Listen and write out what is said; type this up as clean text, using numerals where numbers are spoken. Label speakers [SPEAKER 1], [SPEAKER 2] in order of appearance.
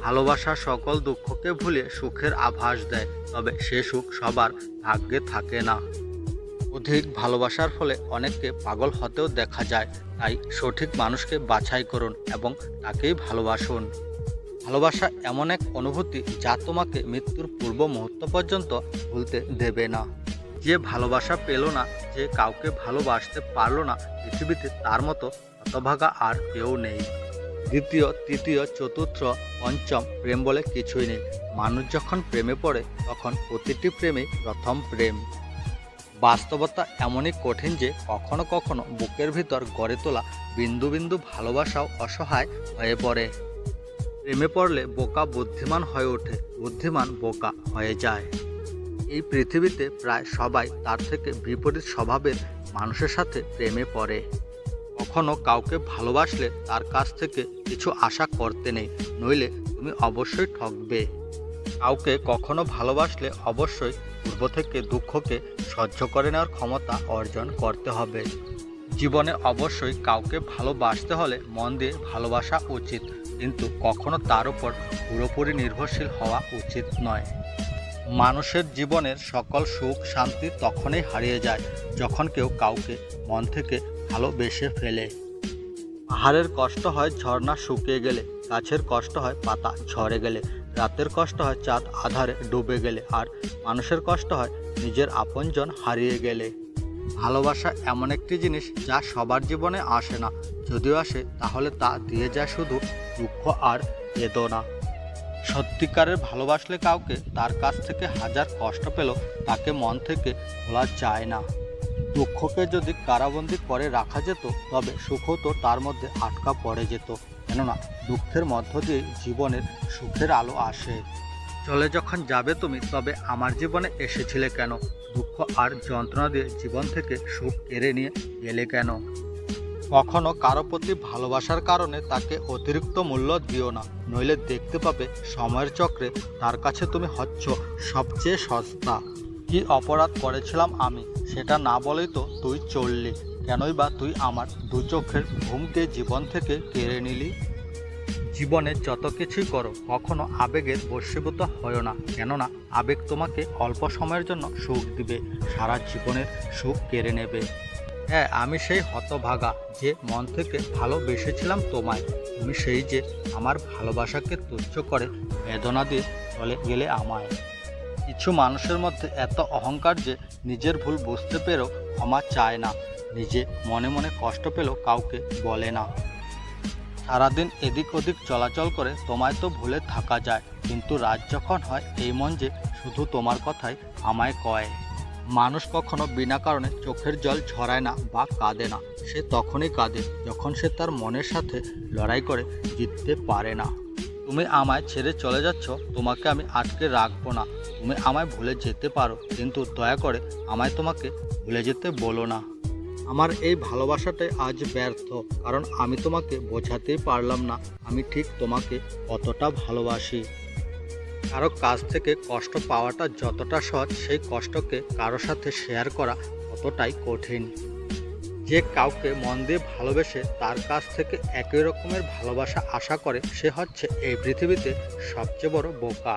[SPEAKER 1] ভালোবাসা সকল দুঃখকে ভুলে সুখের আভাস দেয়, তবে সে সুখ সবার ভাগ্যে থাকে না। অধিক ভালোবাসার ফলে অনেককে পাগল হতেও দেখা যায়। তাই সঠিক মানুষকে বাছাই করুন এবং তাকেই ভালোবাসুন। ভালোবাসা এমন এক অনুভূতি যা তোমাকে মৃত্যুর পূর্ব মুহূর্ত পর্যন্ত ভুলতে দেবে না। যে ভালোবাসা পেল না, যে কাউকে ভালোবাসতে পারলো না, পৃথিবীতে তার মতো হতভাগা আর কেউ নেই। দ্বিতীয়, তৃতীয়, চতুর্থ, পঞ্চম প্রেম বলে কিছুই নেই। মানুষ যখন প্রেমে পড়ে তখন প্রতিটি প্রেমই প্রথম প্রেম। বাস্তবতা এমনই কঠিন যে কখনো কখনো বুকের ভিতর গড়ে তোলা বিন্দু বিন্দু ভালোবাসাও অসহায় হয়ে পড়ে। প্রেমে পড়লে বোকা বুদ্ধিমান হয়ে ওঠে, বুদ্ধিমান বোকা হয়ে যায়। এই পৃথিবীতে প্রায় সবাই তার থেকে বিপরীত স্বভাবের মানুষের সাথে প্রেমে পড়ে। কখনো কাউকে ভালোবাসলে তার কাছ থেকে কিছু আশা করতে নেই, নইলে তুমি অবশ্যই ঠকবে। কাউকে কখনো ভালোবাসলে অবশ্যই পূর্ব থেকে দুঃখকে সহ্য করে নেওয়ার ক্ষমতা অর্জন করতে হবে। জীবনে অবশ্যই কাউকে ভালোবাসতে হলে মন দিয়ে ভালোবাসা উচিত, কিন্তু কখনো তার উপর পুরোপুরি নির্ভরশীল হওয়া উচিত নয়। মানুষের জীবনের সকল সুখ শান্তি তখনই হারিয়ে যায় যখন কেউ কাউকে মন থেকে ভালোবেসে ফেলে। পাহাড়ের কষ্ট হয় ঝর্ণা শুকিয়ে গেলে, গাছের কষ্ট হয় পাতা ঝরে গেলে, রাতের কষ্ট হয় চাঁদ আধারে ডুবে গেলে, আর মানুষের কষ্ট হয় নিজের আপনজন হারিয়ে গেলে। ভালোবাসা এমন একটি জিনিস যা সবার জীবনে আসে না, যদিও আসে তাহলে তা দিয়ে যায় শুধু দুঃখ আর বেদনা। সত্যিকারের ভালোবাসলে কাউকে তার কাছ থেকে হাজার কষ্ট পেল তাকে মন থেকে ভোলা যায় না। দুঃখকে যদি কারাবন্দি করে রাখা যেত তবে সুখও তো তার মধ্যে আটকা পড়ে যেত, কেননা দুঃখের মধ্য দিয়ে জীবনের সুখের আলো আসে। চলে যখন যাবে তুমি, তবে আমার জীবনে এসেছিলে কেন? দুঃখ আর যন্ত্রণা দিয়ে জীবন থেকে সুখ কেড়ে নিয়ে গেলে কেন? কখনো কারো প্রতি ভালোবাসার কারণে তাকে অতিরিক্ত মূল্য দিও না, নইলে দেখতে পাবে সময়ের চক্রে তার কাছে তুমি হচ্ছ সবচেয়ে সস্তা। কি অপরাধ করেছিলাম আমি, সেটা না বলেই তো তুই চললি। কেনই বা তুই আমার দু চোখের ঘুমকে জীবন থেকে কেড়ে নিলি? জীবনে যত কিছুই করো কখনো আবেগের বশীভূত হয়ো না, কেননা আবেগ তোমাকে অল্প সময়ের জন্য সুখ দিবে, সারা জীবনের সুখ কেড়ে নেবে। হ্যাঁ, আমি সেই হতভাগা যে মন থেকে ভালোবেসেছিলাম তোমায়। তুমি সেই যে আমার ভালোবাসাকে তুচ্ছ করে বেদনা দিয়ে চলে গেলে আমায়। কিছু মানুষের মধ্যে এত অহংকার যে নিজের ভুল বুঝতে পেরেও ক্ষমা চায় না, নিজে মনে মনে কষ্ট পেলেও কাউকে বলে না। সারাদিন এদিক ওদিক চলাচল করে তোমায় তো ভুলে থাকা যায়, কিন্তু রাত যখন হয় এই মন যে শুধু তোমার কথাই আমায় কয়। মানুষ কখনো বিনা কারণে চোখের জল ঝরায় না বা কাঁদে না, সে তখনই কাঁদে যখন সে তার মনের সাথে লড়াই করে জিততে পারে না। তুমি আমায় ছেড়ে চলে যাচ্ছ, তোমাকে আমি আটকে রাখবো না। তুমি আমায় ভুলে যেতে পারো, কিন্তু দয়া করে আমায় তোমাকে ভুলে যেতে বলো না। আমার এই ভালোবাসাটাই আজ ব্যর্থ, কারণ আমি তোমাকে বোঝাতেই পারলাম না আমি ঠিক তোমাকে কতটা ভালোবাসি। কারো কাছ থেকে কষ্ট পাওয়াটা যতটা সহজ, সেই কষ্টকে কারো সাথে শেয়ার করা ততটাই কঠিন। যে কাউকে মন দিয়ে ভালোবেসে তার কাছ থেকে একই রকমের ভালোবাসা আশা করে, সে হচ্ছে এই পৃথিবীতে সবচেয়ে বড় বোকা।